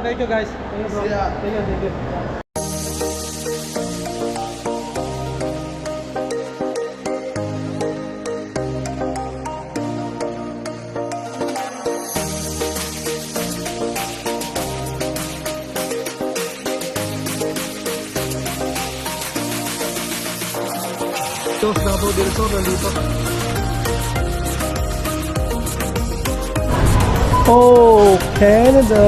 thank you guys. Thank you bro. See ya. Thank you. Diyos, Davao del Sur, nandito. Oh, Canada!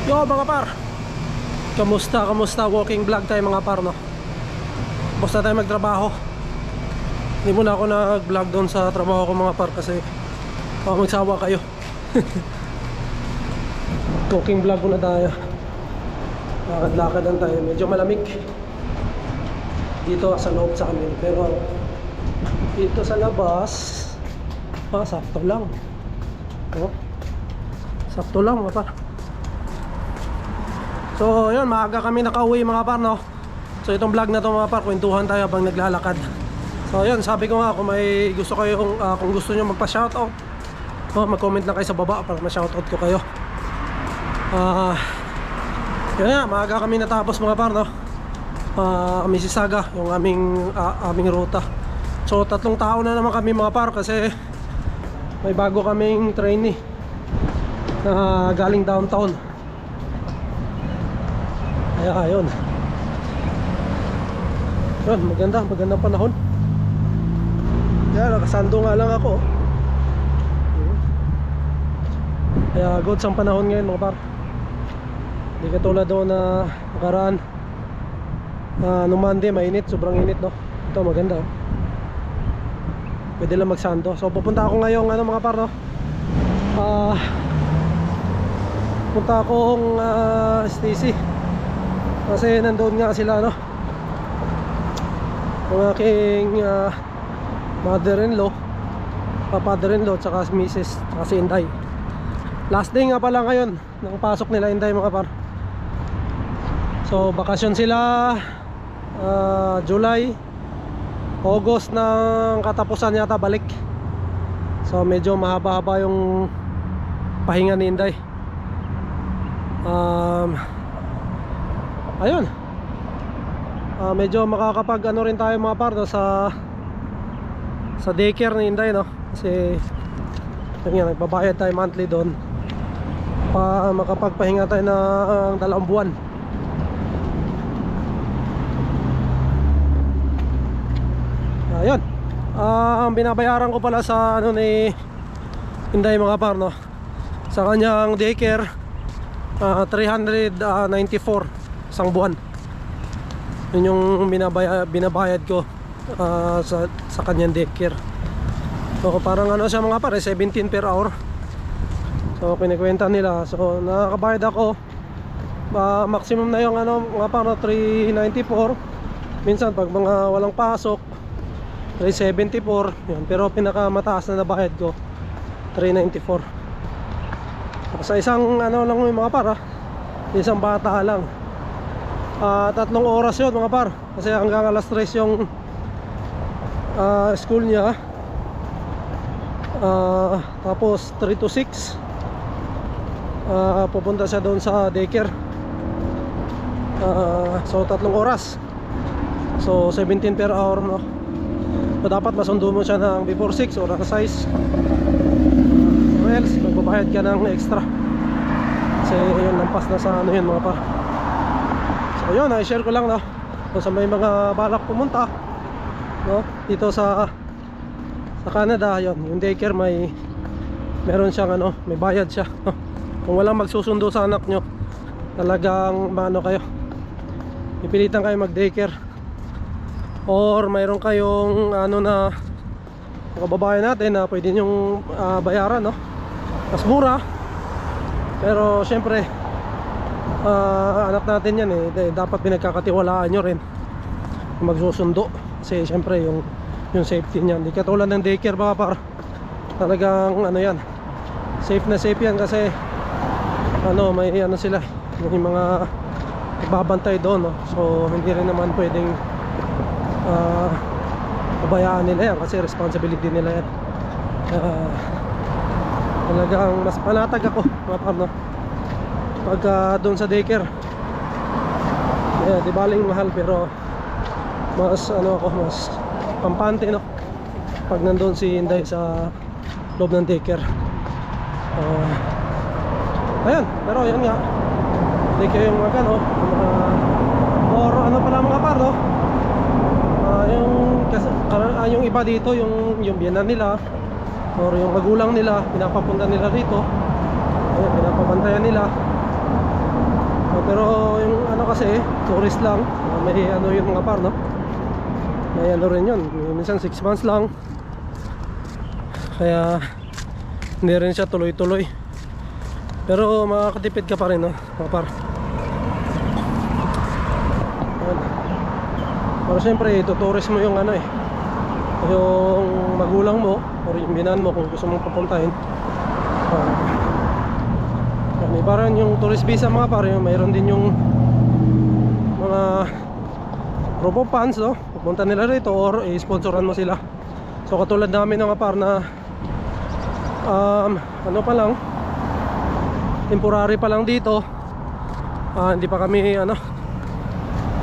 Yo mga par, kamusta walking vlog tayo mga par, no? Basta tayo magtrabaho. Hindi muna ako nag-vlog doon sa trabaho ko mga par kasi baka magsawa kayo. Walking vlog muna tayo. Lakad-lakad lang tayo, medyo malamig dito sa loob sa amin, pero dito sa labas sakto lang. Sakto lang mga par. So yun, maaga kami nakauwi mga par, no? So itong vlog na to mga par, kwentuhan tayo habang naglalakad. So yun, sabi ko nga kung may gusto kayong kung gusto nyo magpa-shoutout, mag-comment lang kayo sa baba para ma-shoutout ko kayo. Yun nga, maaga kami natapos mga par, no? Mississauga, yung aming ruta. So 3 tao na naman kami mga par kasi may bago kaming trainee na galing downtown. Kaya ayun. Yun, magandang panahon. Kaya nakasando nga lang ako. Kaya goods ang panahon ngayon mga par. Hindi katulad doon na nakaraan. Nung Monday mainit, sobrang init, no? Ito maganda, oh. Pwede lang magsando. So pupunta ako ngayong mga par, no? Punta akong Stacy. Kasi nandoon nga sila, no? Ang aking mother-in-law, father-in-law, tsaka misis, tsaka si Inday. Last day nga pala ngayon ng pasok nila Inday mga par. So bakasyon sila July, August ng katapusan yata balik. So medyo mahaba-haba yung pahinga ni Inday. Ayun, medyo makakapag rin tayo mga par, no, sa daycare ni Inday, no? Kasi yun nga, nagbabayad tayo monthly doon pa makapagpahinga tayo ng 2 buwan. Ayun, ang binabayaran ko pala sa ni Inday mga par, no, sa kanyang daycare, 394 isang buwan. Yun yung binabayad ko sa kanyang daycare. So parang siya mga pare, 17 per hour. So kinikwenta nila. So nakakabayad ako, maximum na yung mga para 394. Minsan pag mga walang pasok 374 yun. Pero pinakamataas na nabayad ko 394. Sa isang lang yung mga para, isang bata lang. 3 oras yun mga par, kasi hanggang alas 3 yung school niya. Tapos 3 to 6 pupunta siya doon sa daycare. So 3 oras, so 17 per hour, no? So dapat masundo mo siya ng before 6 or size, or else magbabayad ka ng extra kasi yun, lampas na sa yun mga par. So yun, i-share ko lang, no, kung sa may mga balak pumunta, no, dito sa Canada. Yun, yung daycare meron siyang may bayad siya, no? Kung walang magsusundo sa anak nyo, talagang kayo, pipilitan kayo mag daycare, or mayroon kayong na mga babae natin na pwede nyong bayaran, no? Mas mura, pero syempre anak natin yan dapat pinagkakatiwalaan nyo rin magsusundo kasi syempre yung safety niyan, di katulad ng daycare mga par, talagang ano yan, safe na safe yan kasi may sila, may mga babantay doon, no? So hindi rin naman pwedeng pabayaan nila yan kasi responsibility nila yan. Talagang mas panatag ako mga par, no? Pagka doon sa daycare, di baling mahal pero mas mas pampante, no? Pag nandun si Inday sa loob ng daycare. Ayan, pero yan nga, daycare yung mga or ano pala mga par, no? Yung iba dito, yung biyenan nila or yung magulang nila, pinapapunta nila rito. Ayan, pinapabantayan nila. Pero yung kasi tourist lang, may yung mga par, no? May rin yun, minsan 6 months lang, kaya hindi rin siya tuloy-tuloy. Pero makakatipid ka pa rin, no, mga par. Ayan. Pero syempre ituturis mo yung yung magulang mo or yung binan mo kung gusto mong papuntahin. May parang yung tourist visa mga par, mayroon din yung mga group of fans, no? Pupunta nila rito or i-sponsoran mo sila. So katulad namin mga par na pa lang, temporary pa lang dito, hindi pa kami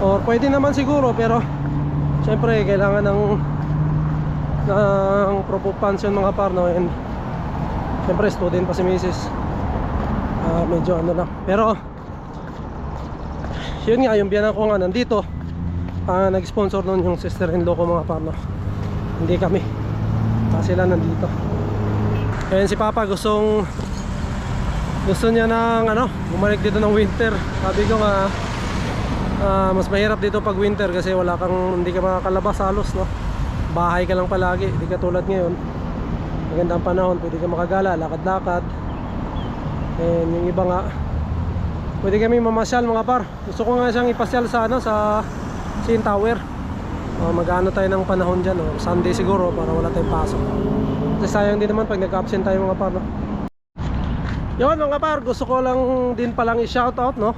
or pwede naman siguro, pero syempre kailangan ng group of fans yun mga par, no? And syempre student pa si Mrs. Medyo lang, pero yun nga, yung biyanan ko nga nandito, nag-sponsor nun yung sister-in-law ko mga par, no? Hindi kami, sila nandito. Ayan si Papa, gusto niya ng bumalik dito ng winter. Sabi ko nga, mas mahirap dito pag winter kasi hindi ka makakalabas halos, no? Bahay ka lang palagi, hindi katulad ngayon, magandang panahon, pwede ka makagala, lakad-lakad. And yung iba nga, pwede kami mamasyal mga par. Gusto ko nga siyang ipasyal sa CN Tower. Mag-ano tayo ng panahon dyan, Sunday siguro, para wala tayong pasok. Kasi sayang din naman pag nag-absent tayo mga par, no? Yun mga par, gusto ko lang din palang i-shoutout, no?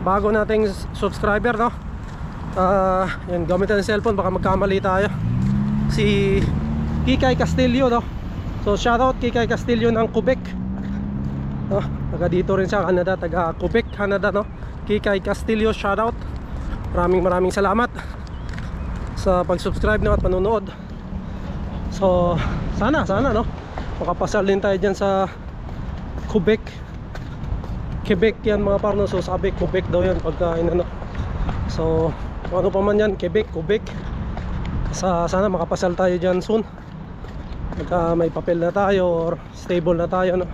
Bago nating subscriber, no? Yan, gamit ng cellphone, baka magkamali tayo. Si Kikay Castillo, no? So shoutout Kikay Castillo ng Quebec, no? Taga dito rin siya, Canada, taga Quebec, Canada, no? Kikay Castillo, shoutout. Maraming salamat sa pag-subscribe, no, at panonood. So sana no, makapasal din tayo dyan sa Quebec yan mga par, no? So sabi Quebec daw yan pagka so ano pa man yan, Quebec. Sana makapasal tayo dyan soon, pagka may papel na tayo or stable na tayo, no?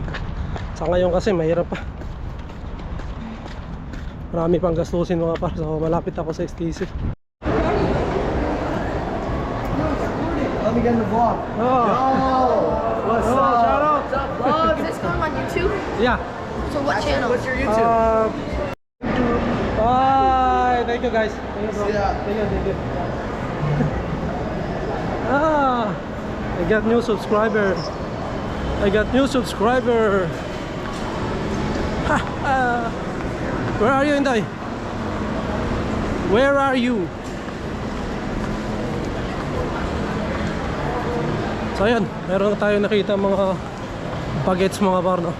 Sa ngayon kasi mahirap pa, marami pang gastusin mga par. So malapit ako sa STC. Let me get in the vlog. Yo, What's up? shout out. What's up, vlog? Is this going on YouTube? Yeah. So what channel? What's your YouTube? Bye. Thank you guys. Thank you, bro. Yeah. Thank you. I got new subscriber. Where are you, Inday? Where are you? So ayan, meron tayo nakita mga bagets mga par, no?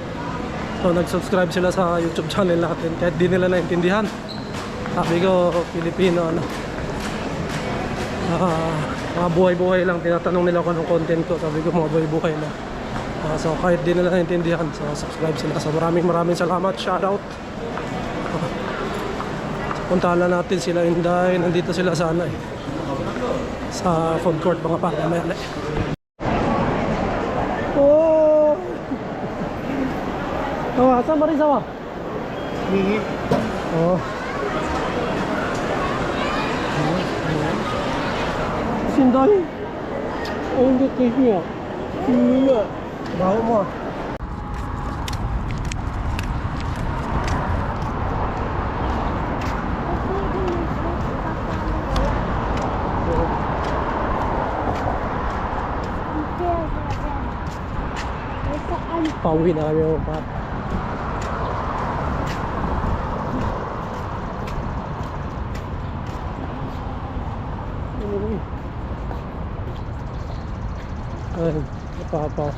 So nag-subscribe sila sa YouTube channel natin kahit di nila naintindihan. Sabi ko, Filipino, mga buhay-buhay lang, tinatanong nila ko ng content ko. Sabi ko mga buhay-buhay lang. So kahit di nila naintindihan, so subscribe sila. So maraming salamat, shoutout. Puntahan na natin sila, Inday. Nandito sila sa sa food court mga par, mamaya. Oh! Saan ba rin sawa? Oh. Sinday? Oh, hindi cake niya. Hindi nga. Baho mo. Pauwi na kami mga par. Ayun, napapaw.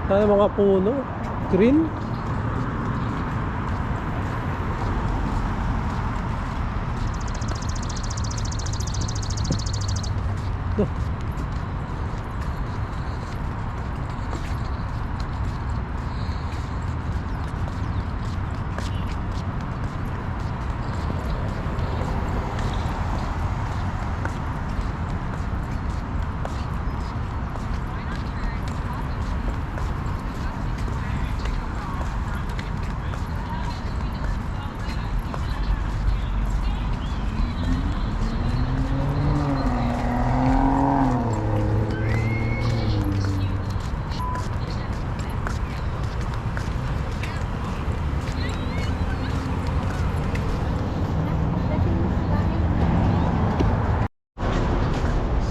Sana mga puno, green. Duh.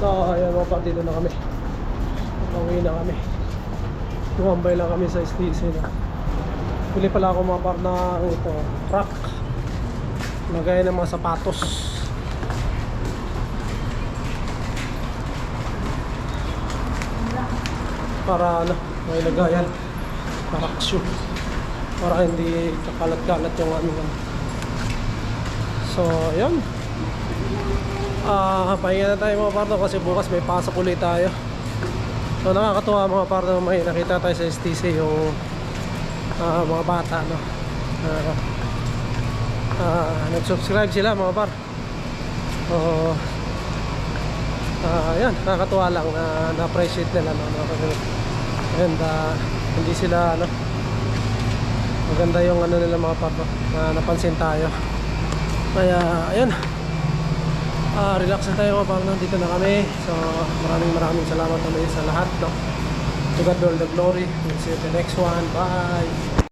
So, ayan mga par, dito na kami. Pauwi na kami. Tumambay lang kami sa STC na. Pili pala ako mga par na ito, rack. Lagay ng mga sapatos. Para ano, may lagayan. Para shoe. Para hindi kakalat-kalat yung aming ano. So, ayan. Pahinga na tayo mga pardo kasi bukas may pasok ulit tayo. So nakakatuwa mga pardo, may nakita tayo sa STC yung mga bata no. Nag-subscribe sila mga par. So yan, nakakatuwa lang na appreciate nila no. And hindi sila ano, maganda yung ano nila mga pardo, napansin tayo. Kaya ayan, relax na tayo mga par, nandito na kami. So maraming salamat ulit sa lahat no. To God all the glory. We'll see you in the next one. Bye.